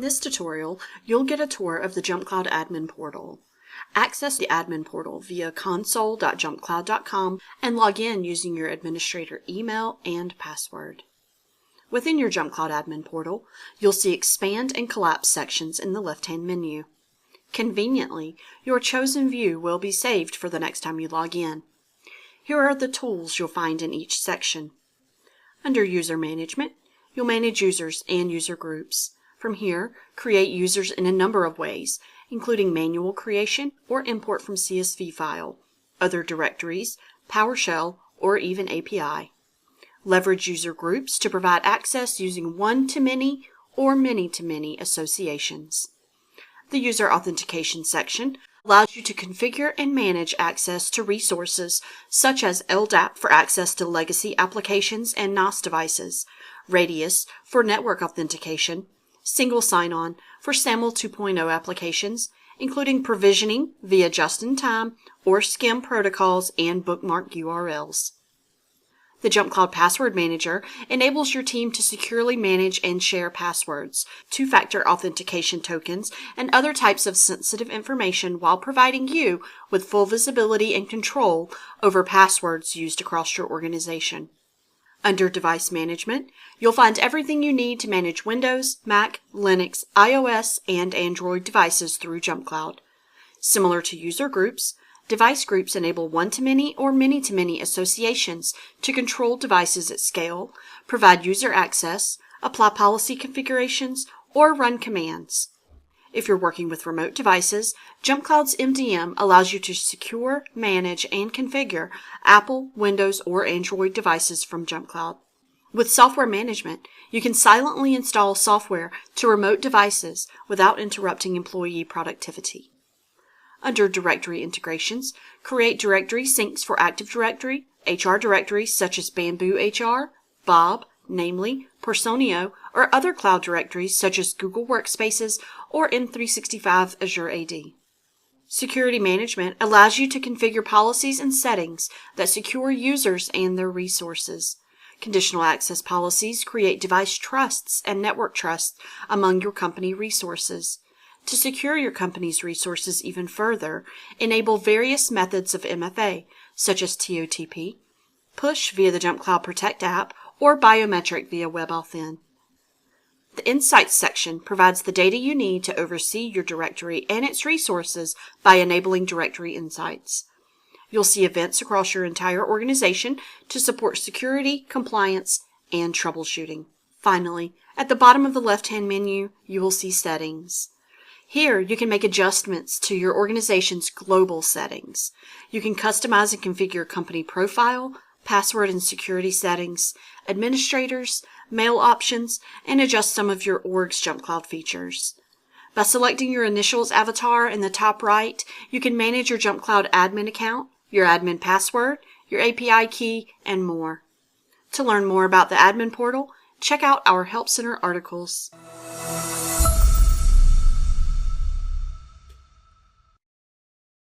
In this tutorial, you'll get a tour of the JumpCloud admin portal. Access the admin portal via console.jumpcloud.com and log in using your administrator email and password. Within your JumpCloud admin portal, you'll see Expand and Collapse sections in the left-hand menu. Conveniently, your chosen view will be saved for the next time you log in. Here are the tools you'll find in each section. Under User Management, you'll manage users and user groups. From here, create users in a number of ways, including manual creation or import from CSV file, other directories, PowerShell, or even API. Leverage user groups to provide access using one-to-many or many-to-many associations. The User Authentication section allows you to configure and manage access to resources such as LDAP for access to legacy applications and NAS devices, Radius for network authentication, Single Sign-On for SAML 2.0 applications, including provisioning via just-in-time or SCIM protocols and bookmark URLs. The JumpCloud Password Manager enables your team to securely manage and share passwords, two-factor authentication tokens, and other types of sensitive information while providing you with full visibility and control over passwords used across your organization. Under Device Management, you'll find everything you need to manage Windows, Mac, Linux, iOS, and Android devices through JumpCloud. Similar to user groups, device groups enable one-to-many or many-to-many associations to control devices at scale, provide user access, apply policy configurations, or run commands. If you're working with remote devices, JumpCloud's MDM allows you to secure, manage, and configure Apple, Windows, or Android devices from JumpCloud. With software management, you can silently install software to remote devices without interrupting employee productivity. Under Directory Integrations, create directory syncs for Active Directory, HR directories such as Bamboo HR, Bob, namely, Personio, or other cloud directories such as Google Workspaces or M365 Azure AD. Security Management allows you to configure policies and settings that secure users and their resources. Conditional access policies create device trusts and network trusts among your company resources. To secure your company's resources even further, enable various methods of MFA, such as TOTP, push via the JumpCloud Protect app, or biometric via WebAuthn. The Insights section provides the data you need to oversee your directory and its resources by enabling directory insights. You'll see events across your entire organization to support security, compliance, and troubleshooting. Finally, at the bottom of the left-hand menu, you will see Settings. Here, you can make adjustments to your organization's global settings. You can customize and configure company profile, password and security settings, administrators, mail options, and adjust some of your org's JumpCloud features. By selecting your initials avatar in the top right, you can manage your JumpCloud admin account, your admin password, your API key, and more. To learn more about the admin portal, check out our Help Center articles.